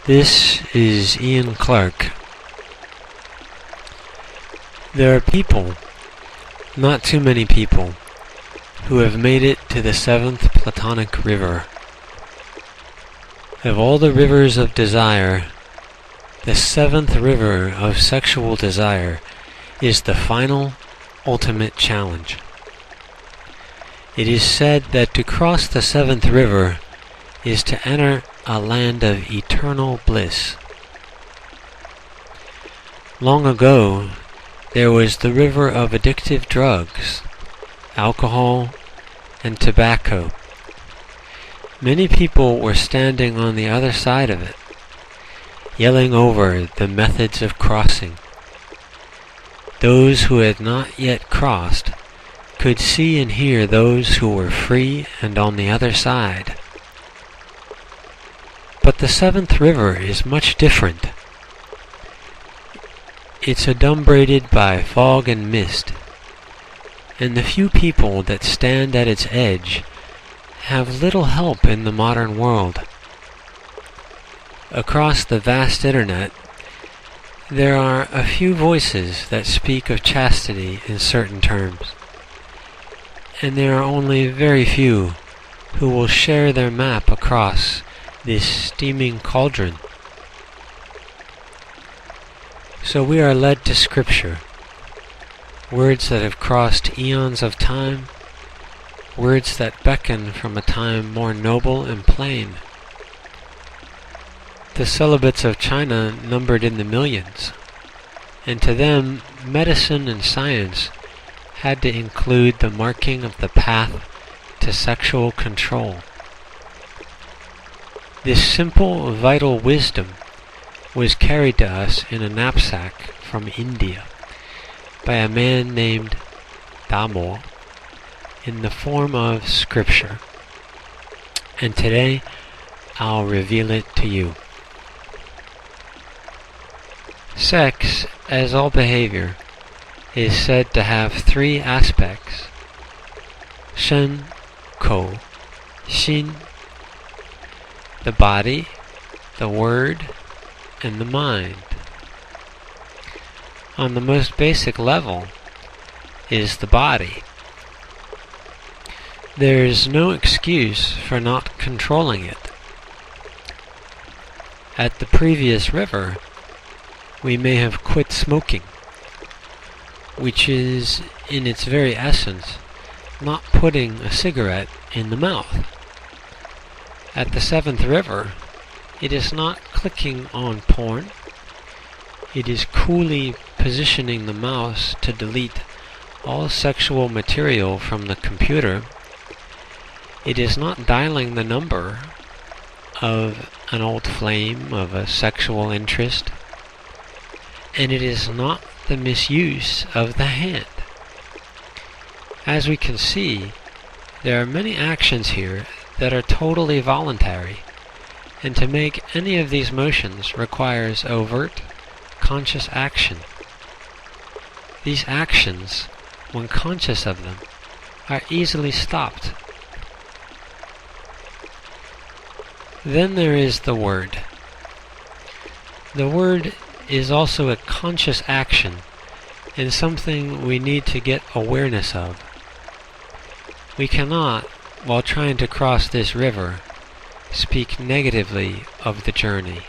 This is Ian Clark. There are people, not too many people, who have made it to the seventh platonic river. Of all the rivers of desire, the seventh river of sexual desire is the final, ultimate challenge. It is said that to cross the seventh river is to enter a land of eternal bliss. Long ago, there was the river of addictive drugs, alcohol, and tobacco. Many people were standing on the other side of it, yelling over the methods of crossing. Those who had not yet crossed could see and hear those who were free and on the other side. But the seventh river is much different. It's adumbrated by fog and mist, and the few people that stand at its edge have little help in the modern world. Across the vast internet, there are a few voices that speak of chastity in certain terms, and there are only very few who will share their map across this steaming cauldron. So we are led to Scripture, words that have crossed eons of time, words that beckon from a time more noble and plain. The celibates of China numbered in the millions, and to them medicine and science had to include the marking of the path to sexual control. This simple, vital wisdom was carried to us in a knapsack from India by a man named Damo in the form of Scripture. And today, I'll reveal it to you. Sex, as all behavior, is said to have three aspects: shen, kou, xin. The body, the word, and the mind. On the most basic level is the body. There is no excuse for not controlling it. At the previous river, we may have quit smoking, which is, in its very essence, not putting a cigarette in the mouth. At the seventh river, it is not clicking on porn. It is coolly positioning the mouse to delete all sexual material from the computer. It is not dialing the number of an old flame of a sexual interest. And it is not the misuse of the hand. As we can see, there are many actions here that are totally voluntary, and to make any of these motions requires overt, conscious action. These actions, when conscious of them, are easily stopped. Then there is the word. The word is also a conscious action, and something we need to get awareness of. We cannot, while trying to cross this river, speak negatively of the journey.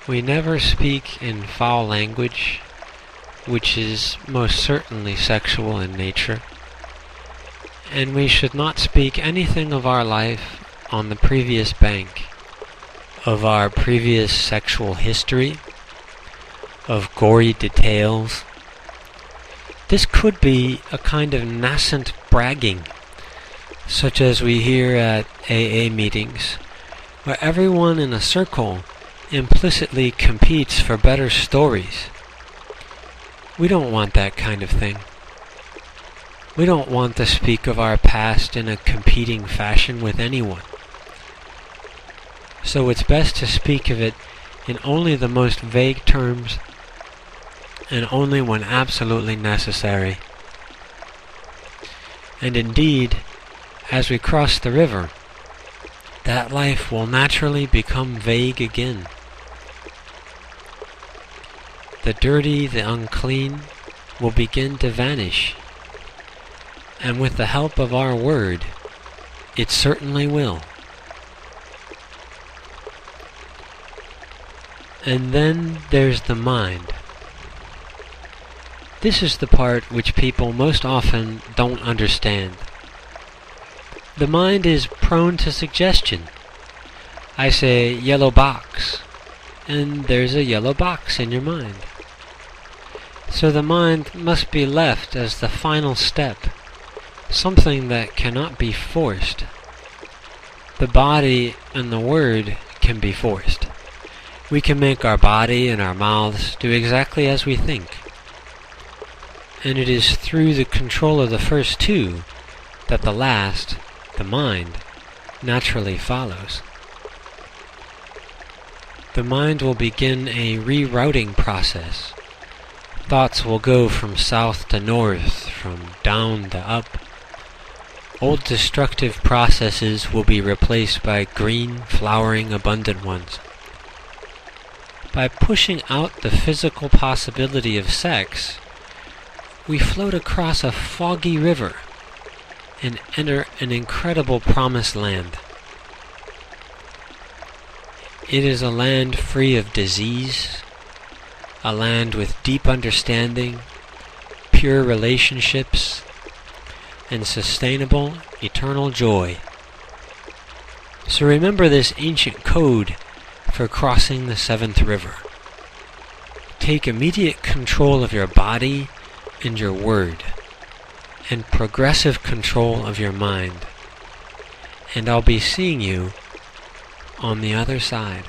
We never speak in foul language, which is most certainly sexual in nature, and we should not speak anything of our life on the previous bank, of our previous sexual history, of gory details. This could be a kind of nascent bragging, such as we hear at AA meetings, where everyone in a circle implicitly competes for better stories. We don't want that kind of thing. We don't want to speak of our past in a competing fashion with anyone. So it's best to speak of it in only the most vague terms and only when absolutely necessary. And indeed, as we cross the river, that life will naturally become vague again. The dirty, the unclean will begin to vanish, and with the help of our word, it certainly will. And then there's the mind. This is the part which people most often don't understand. The mind is prone to suggestion. I say yellow box, and there's a yellow box in your mind. So the mind must be left as the final step, something that cannot be forced. The body and the word can be forced. We can make our body and our mouths do exactly as we think. And it is through the control of the first two that the last, the mind, naturally follows. The mind will begin a rerouting process. Thoughts will go from south to north, from down to up. Old destructive processes will be replaced by green, flowering, abundant ones. By pushing out the physical possibility of sex, we float across a foggy river and enter an incredible promised land. It is a land free of disease, a land with deep understanding, pure relationships, and sustainable, eternal joy. So remember this ancient code for crossing the seventh river. Take immediate control of your body and your word, and progressive control of your mind, and I'll be seeing you on the other side.